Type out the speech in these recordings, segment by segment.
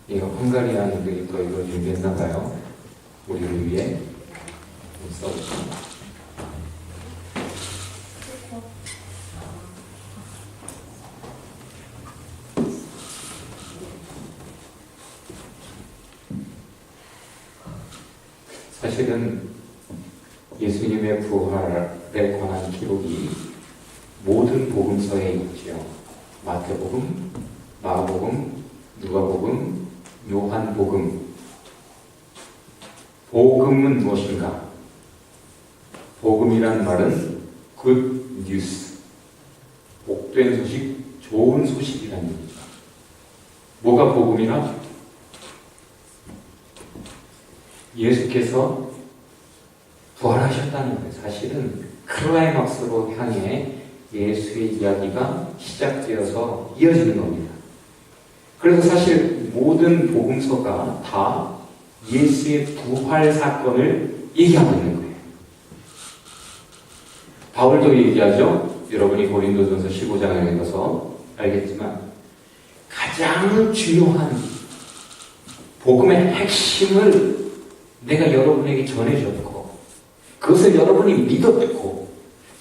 이거 헝가리안들이 또 이걸 준비했나봐요. 우리를 위해 써주십니다. 사실은 예수님의 부활에 관한 기록이 모든 복음서에 있지요. 마태복음, 마가복음, 누가복음, 요한복음. 복음은 무엇인가? 복음이란 말은 good news, 복된 소식, 좋은 소식이라는 얘기죠. 뭐가 복음이라? 예수께서 부활하셨다는 거예요. 사실은 클라이막스로 향해 예수의 이야기가 시작되어서 이어지는 겁니다. 그래서 사실 모든 복음서가 다 예수의 부활 사건을 얘기하고 있는 거예요. 바울도 얘기하죠. 여러분이 고린도전서 15장에 가서 알겠지만 가장 중요한 복음의 핵심을 내가 여러분에게 전해줬고 그것을 여러분이 믿었고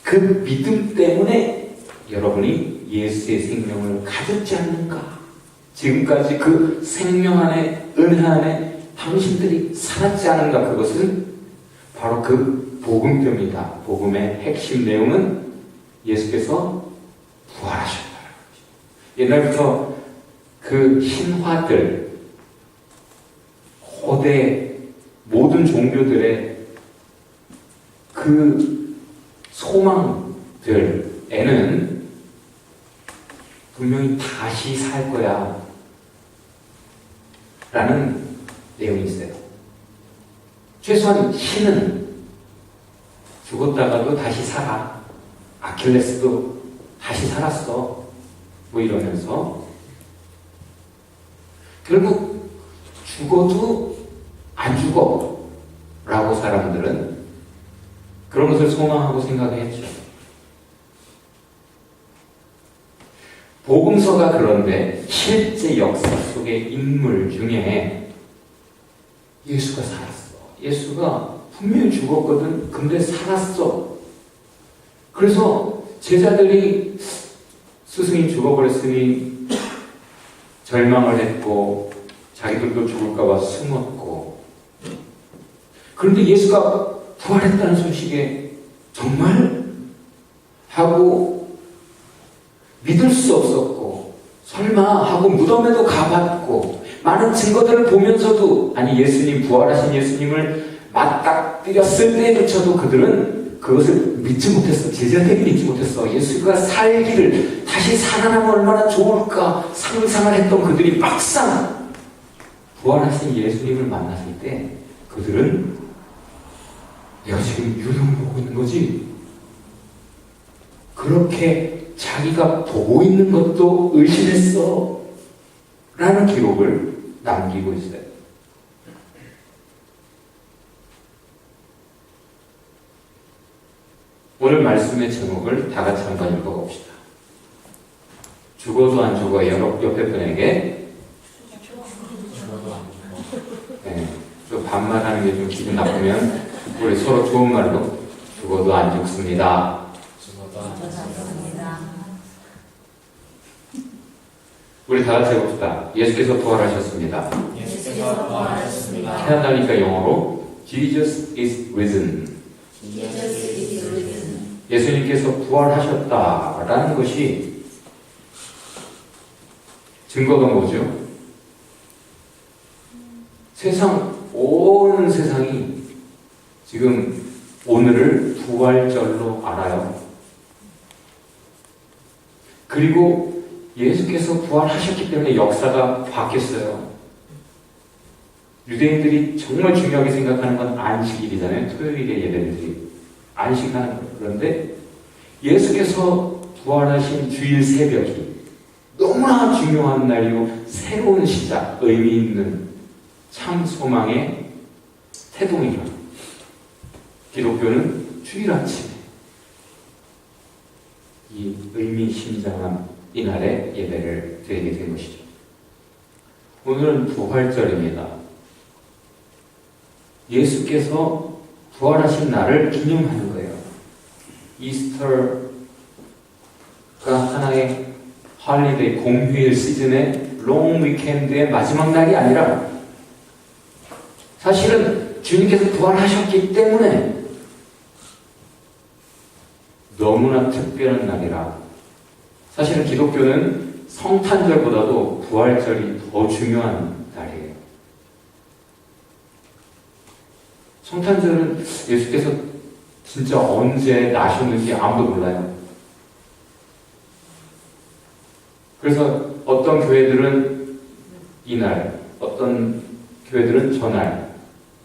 그 믿음 때문에 여러분이 예수의 생명을 가졌지 않는가? 지금까지 그 생명 안에 은혜 안에 당신들이 살았지 않은가? 그것은 바로 그 복음표입니다. 복음의 핵심 내용은 예수께서 부활하셨다는 거죠. 옛날부터 그 신화들, 고대 모든 종교들의 그 소망들에는 분명히 다시 살 거야 라는 내용이 있어요. 최소한 신은 죽었다가도 다시 살아. 아킬레스도 다시 살았어. 뭐 이러면서 결국 죽어도 안 죽어 라고 사람들은 그런 것을 소망하고 생각했죠. 복음서가 그런데 실제 역사 속의 인물 중에 예수가 살았어. 예수가 분명히 죽었거든. 근데 살았어. 그래서 제자들이 스승이 죽어버렸으니 절망을 했고 자기들도 죽을까봐 숨었고 그런데 예수가 부활했다는 소식에 정말? 하고 믿을 수 없었고 설마 하고 무덤에도 가봤고 많은 증거들을 보면서도 아니 예수님 부활하신 예수님을 맞닥뜨렸을 때조차도 그들은 그것을 믿지 못했어. 제자들이 믿지 못했어. 예수가 살기를 다시 살아나면 얼마나 좋을까 상상을 했던 그들이 막상 부활하신 예수님을 만났을 때 그들은 내가 지금 유령을 보고 있는 거지? 그렇게 자기가 보고 있는 것도 의심했어 라는 기록을 남기고 있어요. 오늘 말씀의 제목을 다 같이 한번 읽어봅시다. 죽어도 안 죽어요. 옆에 분에게 네, 좀 반말하는 게 좀 기분 나쁘면 우리 서로 좋은 말로 죽어도 안 죽습니다. 우리 다 같이 해봅시다. 예수께서 부활하셨습니다. 예수께서 부활하셨습니다. 캐나다니까 영어로 Jesus is risen. 예수님께서 부활하셨다라는 것이 증거가 뭐죠? 온 세상이 지금 오늘을 부활절로 알아요. 그리고 예수께서 부활하셨기 때문에 역사가 바뀌었어요. 유대인들이 정말 중요하게 생각하는 건 안식일이잖아요. 토요일에 예배들이 안식하는 거예요. 그런데 예수께서 부활하신 주일 새벽이 너무나 중요한 날이고 새로운 시작, 의미 있는 참 소망의 태동이라. 기독교는 주일 아침에 이 의미심장한 이날에 예배를 드리게 된 것이죠. 오늘은 부활절입니다. 예수께서 부활하신 날을 기념하는 거예요. 이스터가 하나의 할리데이 공휴일 시즌의 롱 위켄드의 마지막 날이 아니라 사실은 주님께서 부활하셨기 때문에 너무나 특별한 날이라. 사실은 기독교는 성탄절보다도 부활절이 더 중요한 날이에요. 성탄절은 예수께서 진짜 언제 나셨는지 아무도 몰라요. 그래서 어떤 교회들은 이날, 어떤 교회들은 저날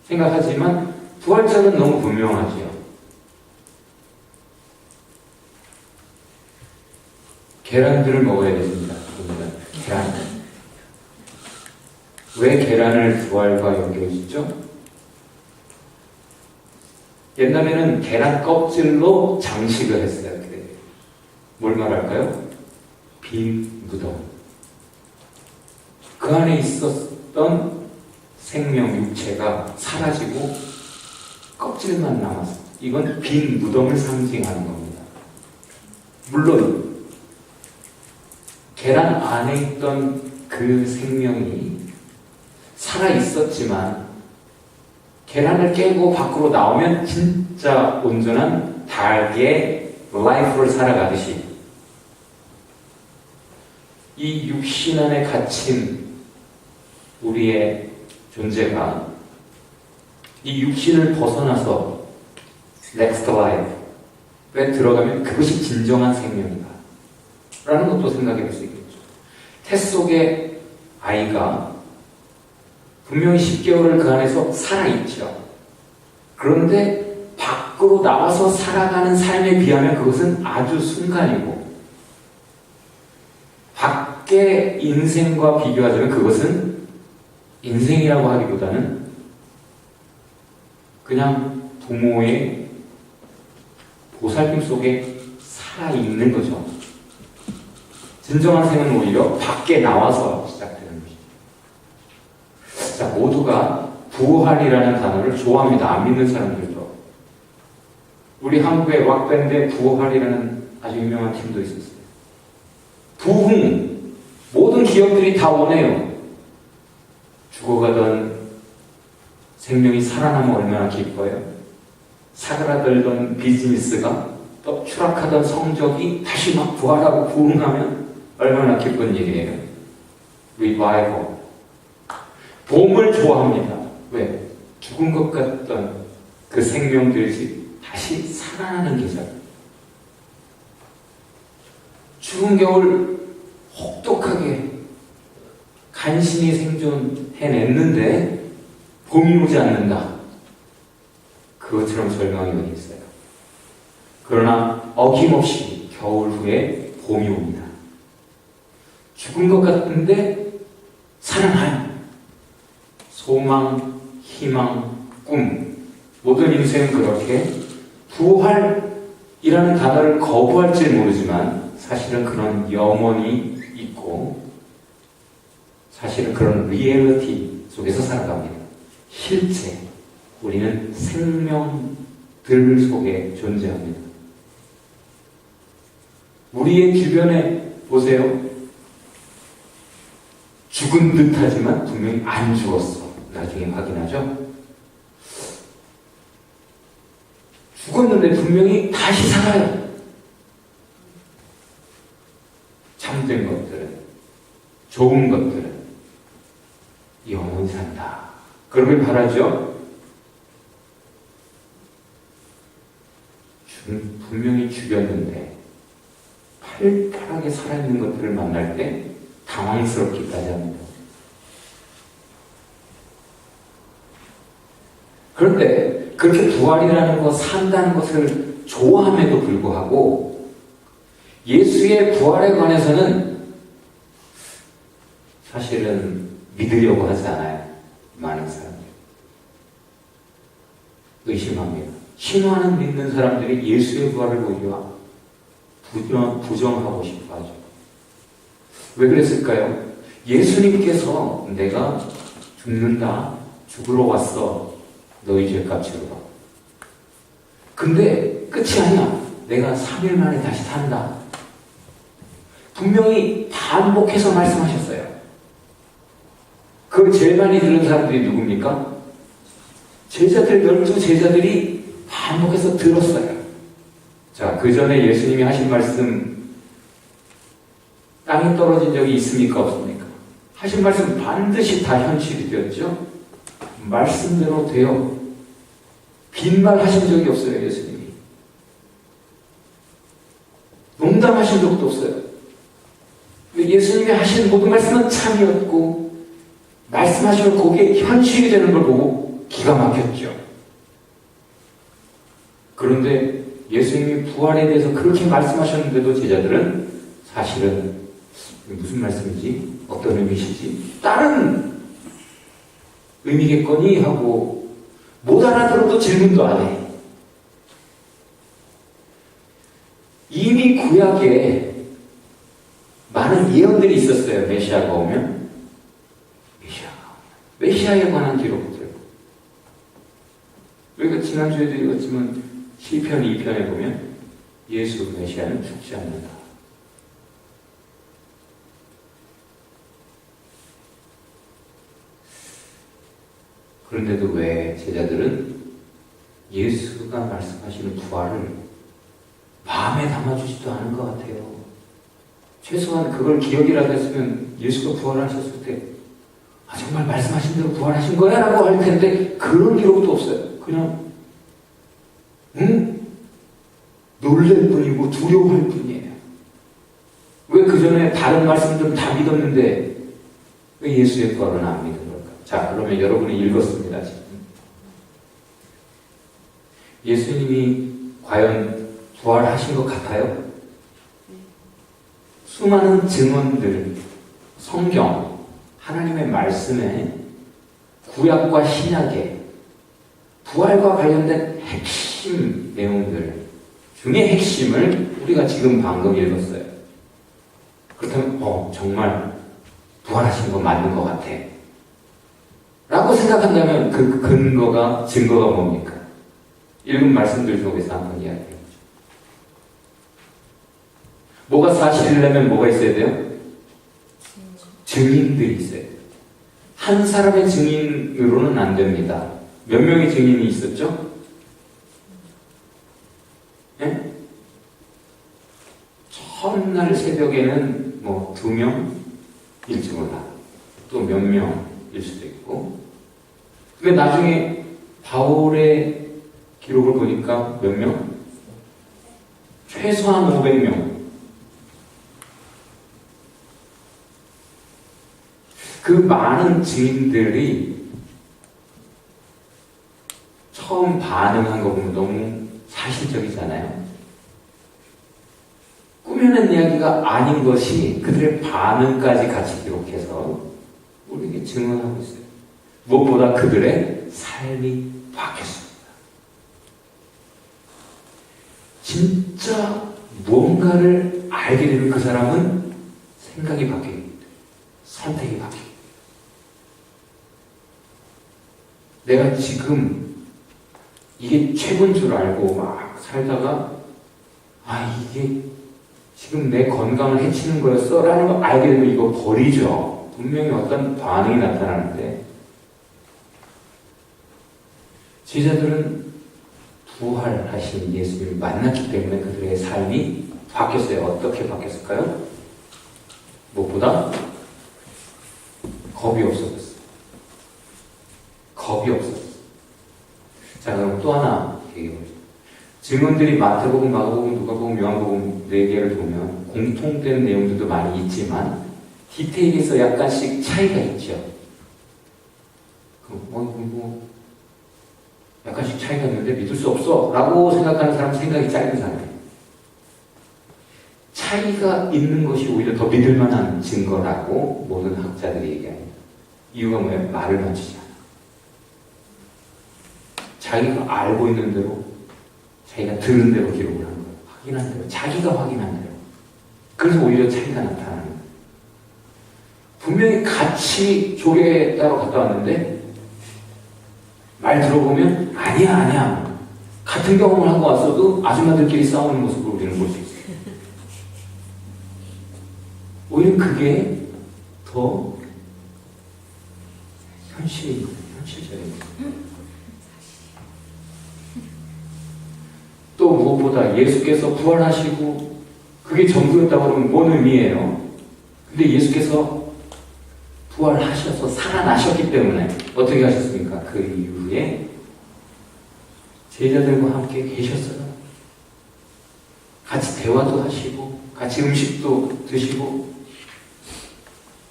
생각하지만 부활절은 너무 분명하지요. 계란들을 먹어야 됩니다. 오늘은 계란. 왜 계란을 부활과 연결해주죠? 옛날에는 계란 껍질로 장식을 했어요. 뭘 말할까요? 빈 무덤. 그 안에 있었던 생명, 육체가 사라지고 껍질만 남았어요. 이건 빈 무덤을 상징하는 겁니다. 물론 계란 안에 있던 그 생명이 살아있었지만 계란을 깨고 밖으로 나오면 진짜 온전한 닭의 라이프를 살아가듯이 이 육신 안에 갇힌 우리의 존재가 이 육신을 벗어나서 next life에 들어가면 그것이 진정한 생명이다 라는 것도 생각해 볼 수 있겠죠. 태 속의 아이가 분명히 10개월을 그 안에서 살아있죠. 그런데 밖으로 나와서 살아가는 삶에 비하면 그것은 아주 순간이고 밖의 인생과 비교하자면 그것은 인생이라고 하기보다는 그냥 부모의 보살핌 속에 살아있는 거죠. 진정한 생은 오히려 밖에 나와서 시작되는 것이죠. 자, 모두가 부활이라는 단어를 좋아합니다. 안 믿는 사람들도. 우리 한국의 락밴드에 부활이라는 아주 유명한 팀도 있었어요. 부흥, 모든 기업들이 다 원해요. 죽어가던 생명이 살아나면 얼마나 기뻐요. 사그라들던 비즈니스가 또 추락하던 성적이 다시 막 부활하고 부흥하면 얼마나 기쁜 일이에요. 리바이벌. 봄을 좋아합니다. 왜? 죽은 것 같던 그 생명들이 다시 살아나는 계절. 추운 겨울 혹독하게 간신히 생존해냈는데 봄이 오지 않는다. 그것처럼 절망이 어디 있어요. 그러나 어김없이 겨울 후에 봄이 옵니다. 죽은 것 같은데 살아나요. 소망, 희망, 꿈. 모든 인생은 그렇게 부활이라는 단어를 거부할지 모르지만 사실은 그런 영혼이 있고 사실은 그런 리얼리티 속에서 살아갑니다. 실제 우리는 생명들 속에 존재합니다. 우리의 주변에 보세요. 죽은 듯 하지만 분명히 안 죽었어. 나중에 확인하죠. 죽었는데 분명히 다시 살아요. 참된 것들은, 좋은 것들은 영원히 산다. 그러길 바라죠. 분명히 죽였는데 팔팔하게 살아있는 것들을 만날 때 당황스럽기까지 합니다. 그런데 그렇게 부활이라는 것, 산다는 것을 좋아함에도 불구하고 예수의 부활에 관해서는 사실은 믿으려고 하지 않아요. 많은 사람들. 의심합니다. 신화는 믿는 사람들이 예수의 부활을 오히려 부정하고 싶어 하죠. 왜 그랬을까요? 예수님께서 내가 죽는다, 죽으러 왔어, 너희 죄값 치르라. 근데 끝이 아니야. 내가 3일 만에 다시 산다. 분명히 반복해서 말씀하셨어요. 그걸 제일 많이 들은 사람들이 누굽니까? 제자들, 12제자들이 반복해서 들었어요. 자, 그 전에 예수님이 하신 말씀 땅에 떨어진 적이 있습니까? 없습니까? 하신 말씀 반드시 다 현실이 되었죠? 말씀대로 돼요. 빈말 하신 적이 없어요, 예수님이. 농담하신 적도 없어요. 예수님이 하신 모든 말씀은 참이었고, 말씀하시면 그게 현실이 되는 걸 보고 기가 막혔죠. 그런데 예수님이 부활에 대해서 그렇게 말씀하셨는데도 제자들은 사실은 무슨 말씀이지? 어떤 의미시지? 다른 의미겠거니? 하고 못 알아들어도 질문도 안 해. 이미 구약에 많은 예언들이 있었어요. 메시아가 오면. 메시아에 관한 기록들. 우리가 지난주에도 읽었지만 시편 2편에 보면 예수 메시아는 죽지 않는다. 그런데도 왜 제자들은 예수가 말씀하시는 부활을 마음에 담아주지도 않은 것 같아요. 최소한 그걸 기억이라도 했으면 예수가 부활하셨을 때 정말 말씀하신 대로 부활하신 거야? 라고 할 텐데 그런 기록도 없어요. 그냥 놀랄 뿐이고 두려워할 뿐이에요. 왜 그 전에 다른 말씀들은 다 믿었는데 왜 예수의 부활은 안 믿은 걸까? 자, 그러면 여러분이 읽었습니다. 지금. 예수님이 과연 부활하신 것 같아요? 수많은 증언들, 성경, 하나님의 말씀에 구약과 신약에 부활과 관련된 핵심 내용들 중에 핵심을 우리가 지금 방금 읽었어요. 그렇다면 정말 부활하신 거 맞는 것 같아 라고 생각한다면 그 근거가, 증거가 뭡니까? 읽은 말씀들 속에서 한번 이야기해보죠. 뭐가 사실이라면 뭐가 있어야 돼요? 증인들이 있어요. 한 사람의 증인으로는 안 됩니다. 몇 명의 증인이 있었죠? 네? 첫날 새벽에는 2명일지 몰라. 또 몇 명일 수도 있고. 근데 나중에 바울의 기록을 보니까 몇 명? 최소한 500명. 그 많은 증인들이 처음 반응한 거 보면 너무 사실적이잖아요. 꾸며낸 이야기가 아닌 것이 그들의 반응까지 같이 기록해서 우리에게 증언하고 있어요. 무엇보다 그들의 삶이 바뀌었습니다. 진짜 무언가를 알게 되는 그 사람은 생각이 바뀌고 선택이 바뀌고 내가 지금 이게 최고인 줄 알고 막 살다가 이게 지금 내 건강을 해치는 거였어? 라는 걸 알게 되면 이거 버리죠. 분명히 어떤 반응이 나타나는데 제자들은 부활하신 예수님을 만났기 때문에 그들의 삶이 바뀌었어요. 어떻게 바뀌었을까요? 무엇보다 겁이 없어졌어요. 겁이 없어졌어요. 자, 그럼 또 하나 얘기해보죠. 증언들이 마태복음, 마가복음, 누가복음, 요한복음 4개를 보면 공통된 내용들도 많이 있지만 디테일에서 약간씩 차이가 있죠. 약간씩 차이가 있는데 믿을 수 없어 라고 생각하는 사람은 생각이 짧은 사람이에요. 차이가 있는 것이 오히려 더 믿을 만한 증거라고 모든 학자들이 얘기합니다. 이유가 뭐예요? 말을 맞추지 않아. 자기가 알고 있는 대로, 자기가 들은 대로 기록을 하는 거예요. 확인한 대로, 자기가 확인한 대로. 그래서 오히려 차이가 나타나는 거예요. 분명히 같이 조례 따러 갔다 왔는데 말 들어보면 아니야. 같은 경험을 하고 왔어도 아줌마들끼리 싸우는 모습을 우리는 볼 수 있어요. 오히려 그게 더 현실적입니다. 또 무엇보다 예수께서 부활하시고 그게 전부였다고 그러면 뭔 의미예요? 근데 예수께서 부활하셔서 살아나셨기 때문에 어떻게 하셨습니까? 그 이후에 제자들과 함께 계셨어요. 같이 대화도 하시고 같이 음식도 드시고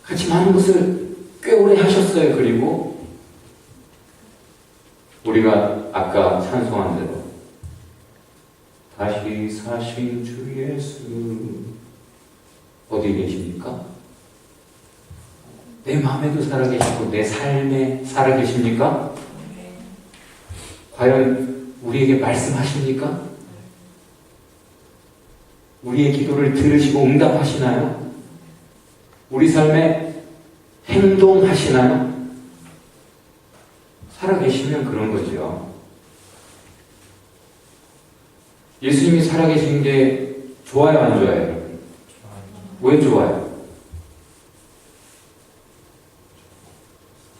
같이 많은 것을 꽤 오래 하셨어요. 그리고 우리가 아까 찬송한 대로 다시 사신 주 예수 어디 계십니까? 내 마음에도 살아계시고 내 삶에 살아계십니까? 과연 우리에게 말씀하십니까? 우리의 기도를 들으시고 응답하시나요? 우리 삶에 행동하시나요? 살아계시면 그런 거죠. 예수님이 살아계신 게 좋아요, 안 좋아요, 여러분? 왜 좋아요?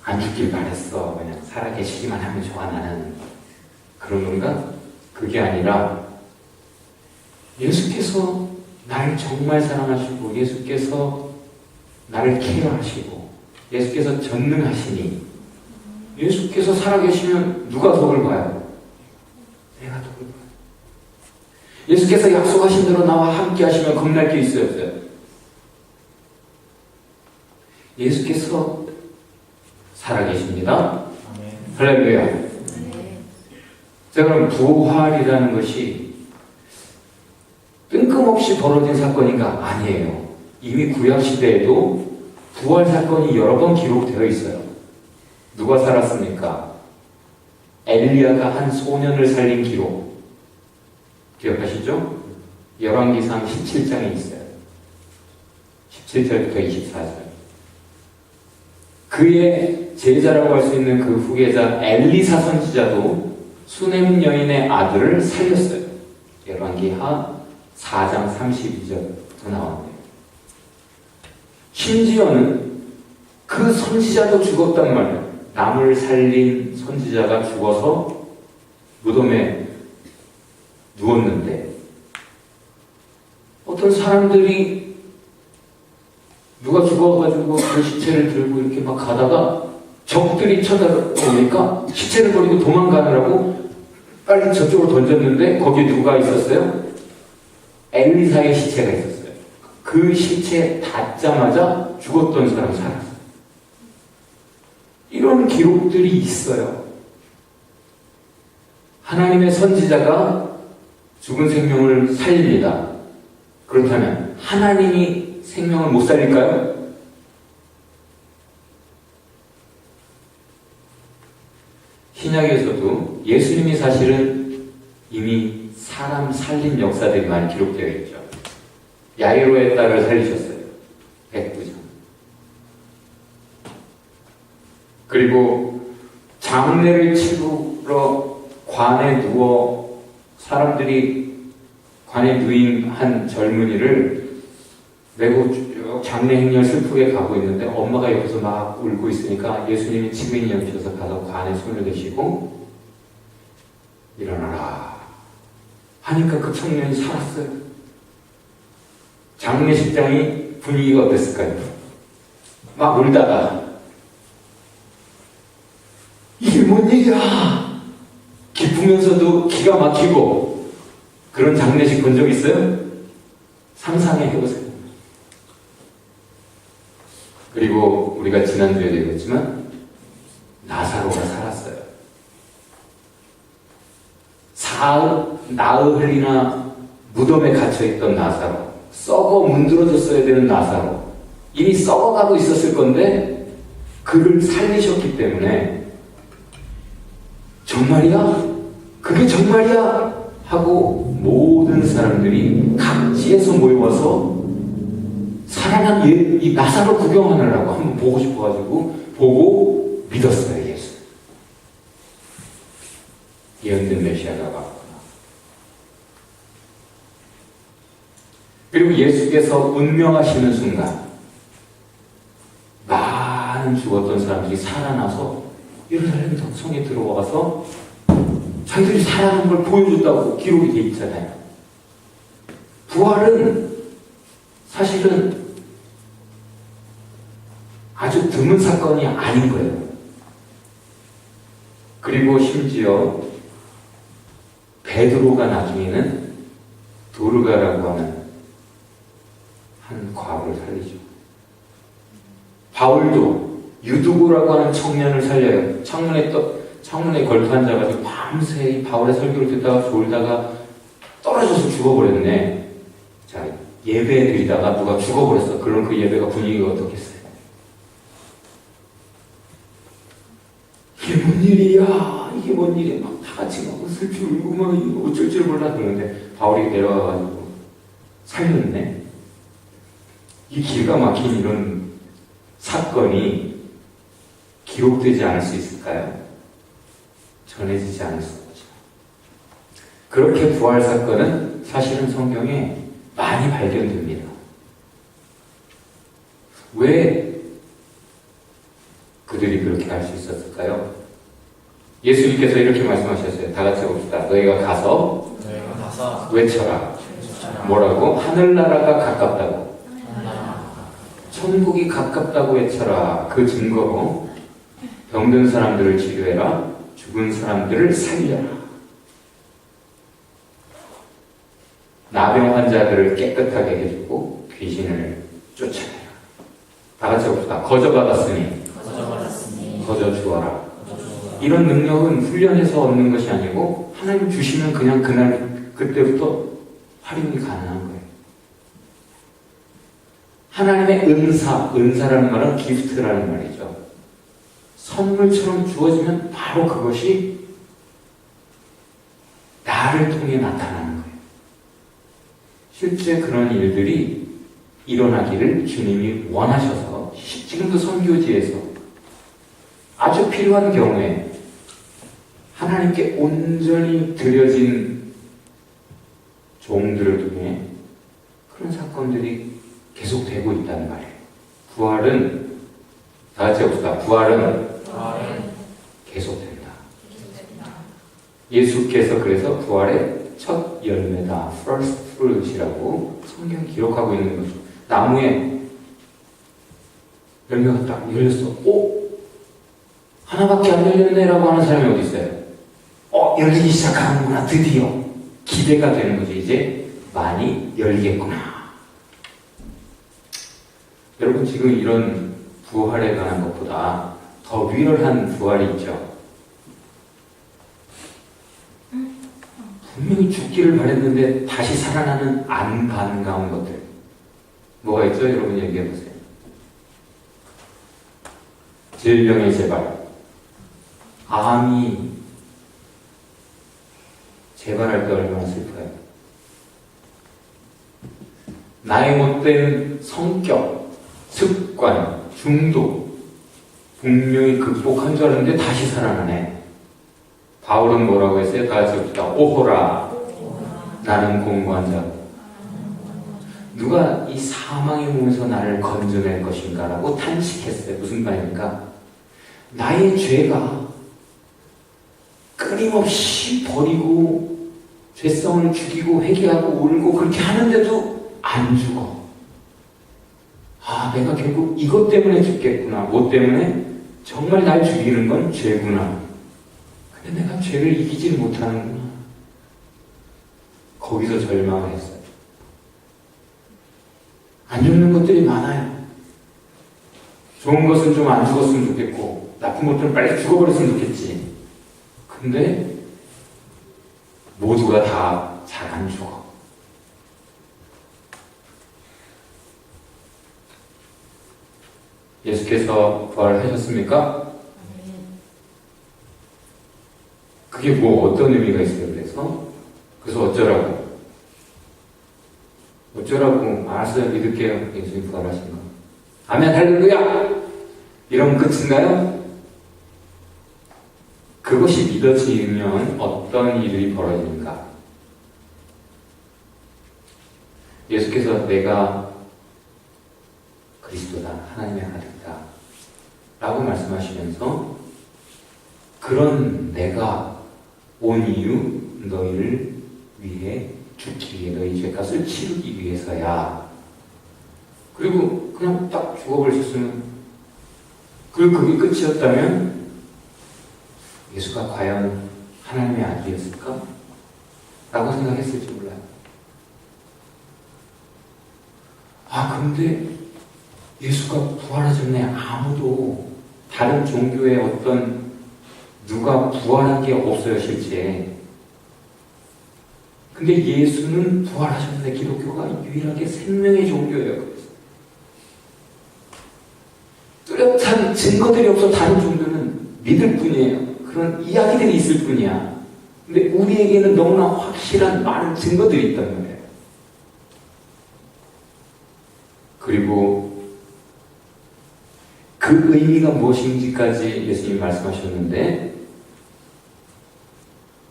안 죽길 바랬어. 그냥 살아계시기만 하면 좋아, 나는. 그런 건가? 그게 아니라 예수께서 나를 정말 사랑하시고 예수께서 나를 케어하시고 예수께서 전능하시니 예수께서 살아계시면 누가 덕을 봐요? 내가 덕을 봐요. 예수께서 약속하신 대로 나와 함께 하시면 겁날 게 있어요, 없어요? 예수께서 살아계십니다. 할렐루야. 자, 그럼 부활이라는 것이 뜬금없이 벌어진 사건인가? 아니에요. 이미 구약시대에도 부활 사건이 여러 번 기록되어 있어요. 누가 살았습니까? 엘리야가 한 소년을 살린 기록 기억하시죠? 열왕기상 17장에 있어요. 17절부터 24절. 그의 제자라고 할 수 있는 그 후계자 엘리사 선지자도 수넴 여인의 아들을 살렸어요. 열왕기하 4장 32절부터 나오는데요. 심지어는 그 선지자도 죽었단 말이에요. 남을 살린 선지자가 죽어서 무덤에 누웠는데 어떤 사람들이 누가 죽어가지고 그 시체를 들고 이렇게 막 가다가 적들이 쳐다보니까 시체를 버리고 도망가느라고 빨리 저쪽으로 던졌는데 거기에 누가 있었어요? 엘리사의 시체가 있었어요. 그 시체에 닿자마자 죽었던 사람이 살았어요. 이런 기록들이 있어요. 하나님의 선지자가 죽은 생명을 살립니다. 그렇다면 하나님이 생명을 못 살릴까요? 신약에서도 예수님이 사실은 이미 사람 살린 역사들이 많이 기록되어 있죠. 야이로의 딸을 살리셨어요. 백부장. 그리고 장례를 치르러 관에 누워 사람들이 관에 누인 한 젊은이를 메고 쭉 장례 행렬 슬프게 가고 있는데 엄마가 옆에서 막 울고 있으니까 예수님이 치근히 여기셔서 가서 관에 손을 대시고 일어나라 하니까 그 청년이 살았어요. 장례식장이 분위기가 어땠을까요? 막 울다가 이게 뭔 일이야 기쁘면서도 기가 막히고 그런 장례식 본 적 있어요? 상상해 해보세요. 그리고 우리가 지난주에 얘기했지만 나사로가 살았어요. 나흘이나 무덤에 갇혀있던 나사로, 썩어 문드러졌어야 되는 나사로, 이미 썩어가고 있었을 건데 그를 살리셨기 때문에 정말이야? 그게 정말이야? 하고 모든 사람들이 각지에서 모여와서 살아난 이 나사로 구경하느라고 한번 보고 싶어가지고 보고 믿었어요, 예수. 예언된 메시아가 왔구나. 그리고 예수께서 운명하시는 순간 많은 죽었던 사람들이 살아나서 예루살렘 성에 들어와서 자기들이 살아난 걸 보여줬다고 기록이 돼 있잖아요. 부활은 사실은 아주 드문 사건이 아닌 거예요. 그리고 심지어 베드로가 나중에는 도르가라고 하는 한 과부를 살리죠. 바울도 유두고라고 하는 청년을 살려요. 창문에 걸터 앉아가지고 밤새 이 바울의 설교를 듣다가 졸다가 떨어져서 죽어버렸네. 자, 예배 드리다가 누가 죽어버렸어. 그럼 그 예배가 분위기가 어떻겠어요? 이게 뭔 일이야? 이게 뭔 일이야? 막 다 같이 막 슬피 울고 막 이거 어쩔 줄 몰라 그러는데 바울이 내려가가지고 살렸네. 이 기가 막힌 이런 사건이 기록되지 않을 수 있을까요? 전해지지 않을 수 없죠. 그렇게 부활 사건은 사실은 성경에 많이 발견됩니다. 왜 그들이 그렇게 할 수 있었을까요? 예수님께서 이렇게 말씀하셨어요. 다 같이 봅시다. 너희가 가서 외쳐라. 뭐라고? 하늘나라가 가깝다고. 천국이 가깝다고 외쳐라. 그 증거로 병든 사람들을 치료해라. 죽은 사람들을 살려라. 나병 환자들을 깨끗하게 해주고 귀신을 쫓아내라. 다 같이 봅시다. 거저받았으니 거저 주어라. 이런 능력은 훈련해서 얻는 것이 아니고 하나님 주시면 그냥 그때부터 활용이 가능한 거예요. 하나님의 은사라는 말은 기프트라는 말이죠. 선물처럼 주어지면 바로 그것이 나를 통해 나타나는 거예요. 실제 그런 일들이 일어나기를 주님이 원하셔서 지금도 선교지에서 아주 필요한 경우에 하나님께 온전히 드려진 종들을 통해 그런 사건들이 계속되고 있다는 말이에요. 부활은 다 같이 해봅시다. 부활은 계속된다. 예수께서 그래서 부활의 첫 열매다. first fruit이라고 성경이 기록하고 있는 거죠. 나무에 열매가 딱 열렸어. 하나밖에 안 열렸네라고 하는 사람이 어디 있어요? 열리기 시작하는구나. 드디어 기대가 되는 거죠. 이제 많이 열리겠구나. 여러분, 지금 이런 부활에 관한 것보다 더 리얼한 부활이 있죠. 분명히 죽기를 바랬는데 다시 살아나는 안 반가운 것들. 뭐가 있죠? 여러분 얘기해보세요. 질병의 재발. 암이 재발할 때 얼마나 슬퍼요. 나의 못된 성격, 습관, 중독 분명히 극복한 줄 알았는데 다시 살아나네. 바울은 뭐라고 했어요? 다 같이 봅시다. 오호라 나는 공고한 자. 누가 이 사망의 몸에서 나를 건져낼 것인가 라고 탄식했어요. 무슨 말입니까? 나의 죄가 끊임없이 버리고 죄성을 죽이고 회개하고 울고 그렇게 하는데도 안 죽어. 내가 결국 이것 때문에 죽겠구나. 뭐 때문에? 정말 날 죽이는 건 죄구나. 근데 내가 죄를 이기질 못하는구나. 거기서 절망을 했어요. 안 죽는 것들이 많아요. 좋은 것은 좀 안 죽었으면 좋겠고 나쁜 것들은 빨리 죽어버렸으면 좋겠지. 근데 모두가 다 잘 안 죽어. 예수께서 부활하셨습니까? 그게 뭐 어떤 의미가 있어요? 그래서 어쩌라고? 어쩌라고? 알았어요. 믿을게요. 예수님 부활하신 거. 아멘, 할렐루야! 이러면 끝인가요? 그것이 믿어지면 어떤 일이 벌어지는가? 예수께서 내가 그리스도다, 하나님의 아들이다 라고 말씀하시면서 그런 내가 온 이유 너희를 위해 죽기 위해 너희 죄값을 치르기 위해서야. 그리고 그냥 딱 죽어버리셨으면 그리고 그게 끝이었다면 예수가 과연 하나님의 아들이었을까? 라고 생각했을지 몰라요. 아, 근데 예수가 부활하셨네. 아무도 다른 종교의 어떤 누가 부활한 게 없어요, 실제. 근데 예수는 부활하셨는데 기독교가 유일하게 생명의 종교예요. 뚜렷한 증거들이 없어 다른 종교는 믿을 뿐이에요. 그런 이야기들이 있을 뿐이야. 근데 우리에게는 너무나 확실한 많은 증거들이 있단 말이에요. 그리고 그 의미가 무엇인지까지 예수님이 말씀하셨는데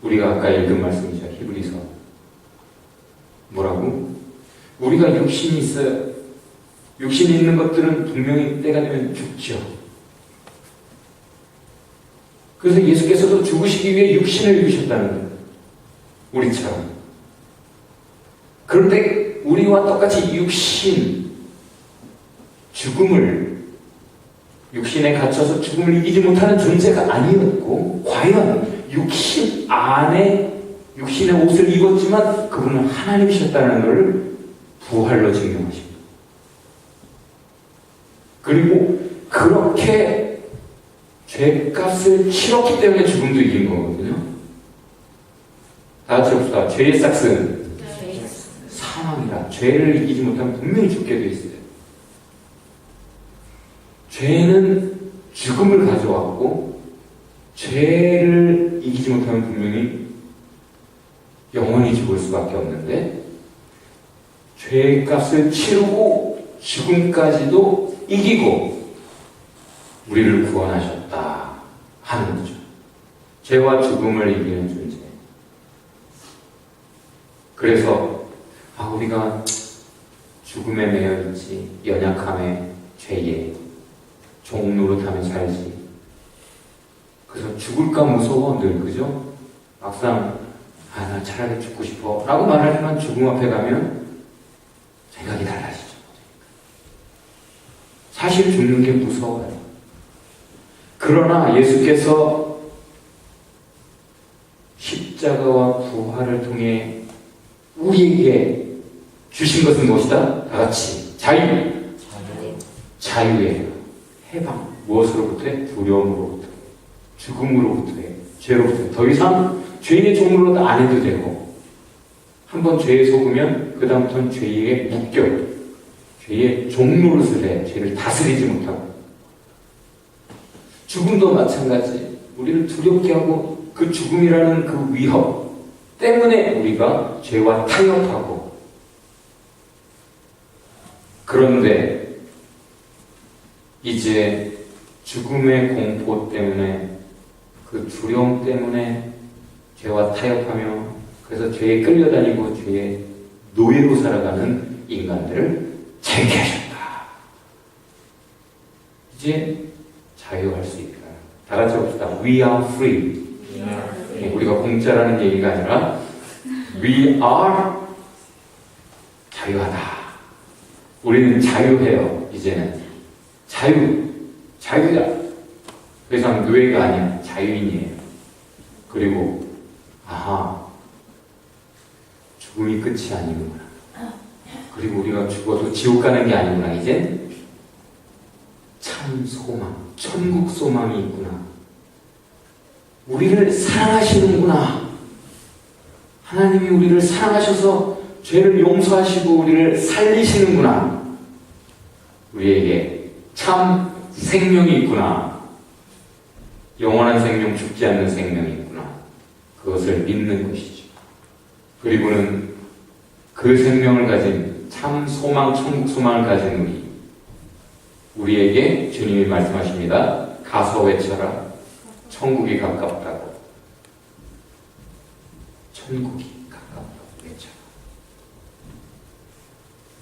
우리가 아까 읽은 말씀이죠. 히브리서. 뭐라고? 우리가 육신이 있어요. 육신이 있는 것들은 분명히 때가 되면 죽죠. 그래서 예수께서도 죽으시기 위해 육신을 입으셨다는 거예요. 우리처럼. 그런데 우리와 똑같이 육신에 갇혀서 죽음을 이기지 못하는 존재가 아니었고, 과연 육신 안에 육신의 옷을 입었지만 그분은 하나님이셨다는 것을 부활로 증명하십니다. 그리고 그렇게 죄값을 치렀기 때문에 죽음도 이긴 거거든요. 다 같이 봅시다. 죄의 삭스는 사망이라. 죄를 이기지 못하면 분명히 죽게 돼 있어요. 죄는 죽음을 가져왔고 죄를 이기지 못하면 분명히 영원히 죽을 수밖에 없는데 죄의 값을 치르고 죽음까지도 이기고 우리를 구원하셨다 하는 거죠. 죄와 죽음을 이기는 존재. 그래서 우리가 죽음에 매여 있지, 연약함에, 죄에 종노릇하며 살지. 그래서 죽을까 무서워 늘, 그죠? 막상 나 차라리 죽고 싶어 라고 말하지만 죽음 앞에 가면 생각이 달라지죠. 사실 죽는 게 무서워요. 그러나 예수께서 십자가와 부활을 통해 우리에게 주신 것은 무엇이다? 다 같이 자유예요. 해방. 무엇으로부터? 두려움으로부터, 죽음으로부터, 죄로부터. 더 이상 죄의 종으로 안 해도 되고, 한번 죄에 속으면 그 다음부터는 죄에 묶여 죄의 종노릇을 해. 죄를 다스리지 못하고. 죽음도 마찬가지. 우리를 두렵게 하고 그 죽음이라는 그 위협 때문에 우리가 죄와 타협하고. 그런데 이제 죽음의 공포 때문에, 그 두려움 때문에 죄와 타협하며 그래서 죄에 끌려다니고 죄의 노예로 살아가는 인간들을 자유케 하셨다. 이제 자유할 수 있다. 다 같이 봅시다. We are free. 우리가 공짜라는 얘기가 아니라 We are 자유하다. 우리는 자유해요. 이제는 자유야. 더 이상 노예가 아니야. 자유인이에요. 그리고 죽음이 끝이 아니구나. 그리고 우리가 죽어도 지옥 가는 게 아니구나. 이제 참 소망, 천국 소망이 있구나. 우리를 사랑하시는구나. 하나님이 우리를 사랑하셔서 죄를 용서하시고 우리를 살리시는구나. 우리에게 참 생명이 있구나. 영원한 생명, 죽지 않는 생명이 있구나. 그것을 믿는 것이죠. 그리고는 그 생명을 가진 참 소망, 천국 소망을 가진 우리에게 주님이 말씀하십니다. 가서 외쳐라. 천국이 가깝다고. 천국이 가깝다고 외쳐라.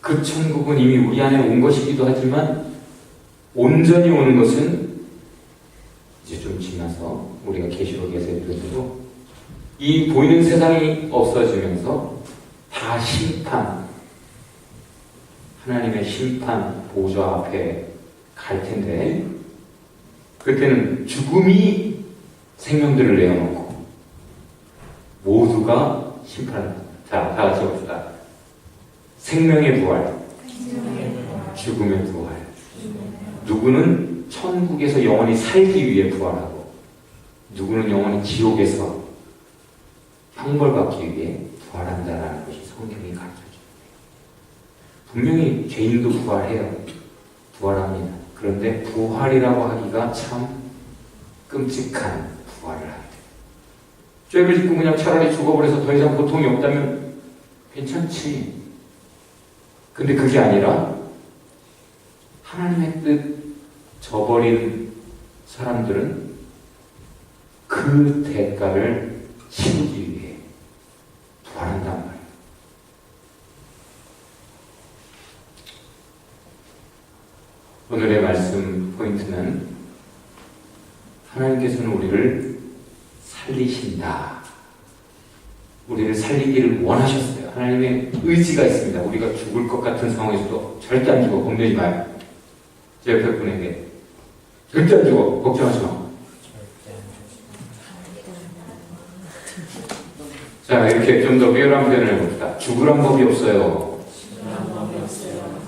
그 천국은 이미 우리 안에 온 것이기도 하지만 온전히 오는 것은 이제 좀 지나서 우리가 계시록에서 읽은 대로 이 보이는 세상이 없어지면서 다 심판, 하나님의 심판 보좌 앞에 갈 텐데 그때는 죽음이 생명들을 내어놓고 모두가 심판을 합니다. 자, 다 같이 봅시다. 생명의 부활, 죽음의 부활. 누구는 천국에서 영원히 살기 위해 부활하고 누구는 영원히 지옥에서 형벌받기 위해 부활한다라는 것이 성경이 가르쳐줍니다. 분명히 죄인도 부활해요. 부활합니다. 그런데 부활이라고 하기가 참 끔찍한 부활을 합니다. 죄를 짓고 그냥 차라리 죽어버려서 더 이상 고통이 없다면 괜찮지. 근데 그게 아니라 하나님의 뜻 저버린 사람들은 그 대가를 치르기 위해 부활한단 말이에요. 오늘의 말씀 포인트는 하나님께서는 우리를 살리신다. 우리를 살리기를 원하셨어요. 하나님의 의지가 있습니다. 우리가 죽을 것 같은 상황에서도 절대 안 죽어. 겁내지 마요. 제 옆에 분에게 절대 안 죽어. 걱정하지 마. 자, 이렇게 좀 더 비열한 표현을 해봅시다. 죽으란 법이 없어요.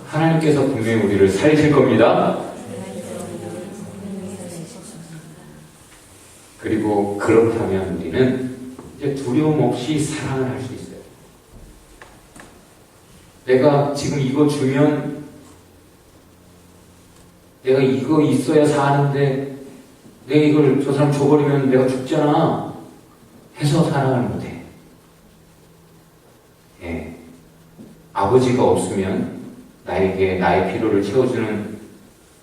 하나님께서 분명히 우리를 살리실 겁니다. 그리고 그렇다면 우리는 이제 두려움 없이 사랑을 할 수 있어요. 내가 지금 이거 주면 내가 이거 있어야 사는데 내가 이걸 저 사람 줘버리면 내가 죽잖아 해서 사랑을 못해. 예. 아버지가 없으면 나에게 나의 필요를 채워주는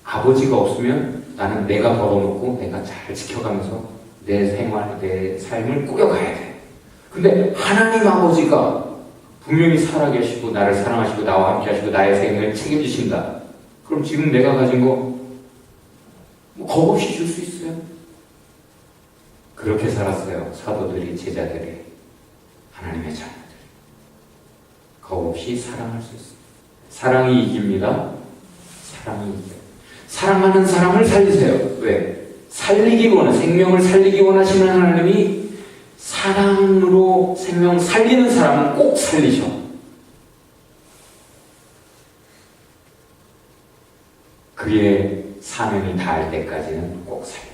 아버지가 없으면 나는 내가 벌어놓고 내가 잘 지켜가면서 내 생활, 내 삶을 꾸려가야 돼. 근데 하나님 아버지가 분명히 살아계시고 나를 사랑하시고 나와 함께 하시고 나의 생을 책임지신다. 그럼 지금 내가 가진 거 뭐 겁없이 줄 수 있어요? 그렇게 살았어요. 사도들이, 제자들이, 하나님의 자녀들이. 겁없이 사랑할 수 있어요. 사랑이 이깁니다. 사랑이 이겨요. 사랑하는 사람을 살리세요. 왜? 살리기 원하는, 생명을 살리기 원하시는 하나님이 사랑으로 생명 살리는 사람은 꼭 살리셔. 그의 사명이 닿을 때까지는 꼭 살리셔.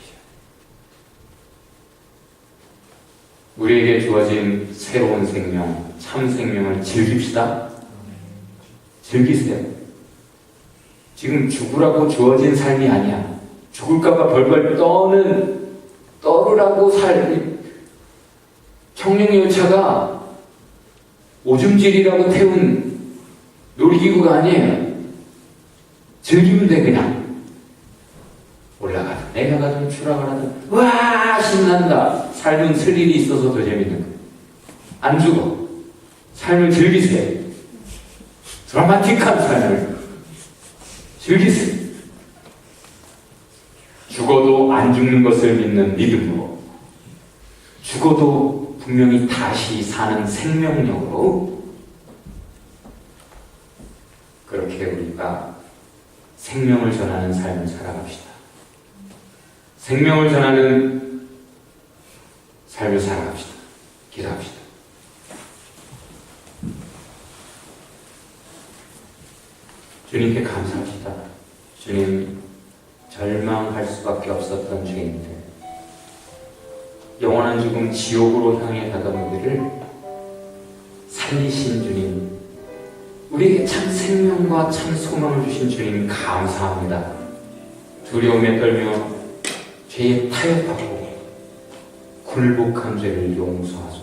우리에게 주어진 새로운 생명, 참 생명을 즐깁시다. 즐기세요. 지금 죽으라고 주어진 삶이 아니야. 죽을까봐 벌벌 떨으라고 청룡열차가 오줌질이라고 태운 놀이기구가 아니에요. 즐기면 돼. 그냥 올라가든 내려가든 추락을 하든 와 신난다. 삶은 스릴이 있어서 더 재밌는 거예요. 안 죽어. 삶을 즐기세요. 드라마틱한 삶을 즐기세요. 죽어도 안 죽는 것을 믿는 믿음으로, 죽어도 분명히 다시 사는 생명력으로 그렇게 우리가 생명을 전하는 삶을 살아갑시다. 생명을 전하는 삶을 살아갑시다. 기도합시다. 주님께 감사합시다. 주님, 절망할 수밖에 없었던 죄인들, 영원한 죽음 지옥으로 향해 가던 우리를 살리신 주님, 우리에게 참 생명과 참 소망을 주신 주님 감사합니다. 두려움에 떨며 죄에 타협하고 굴복한 죄를 용서하소서.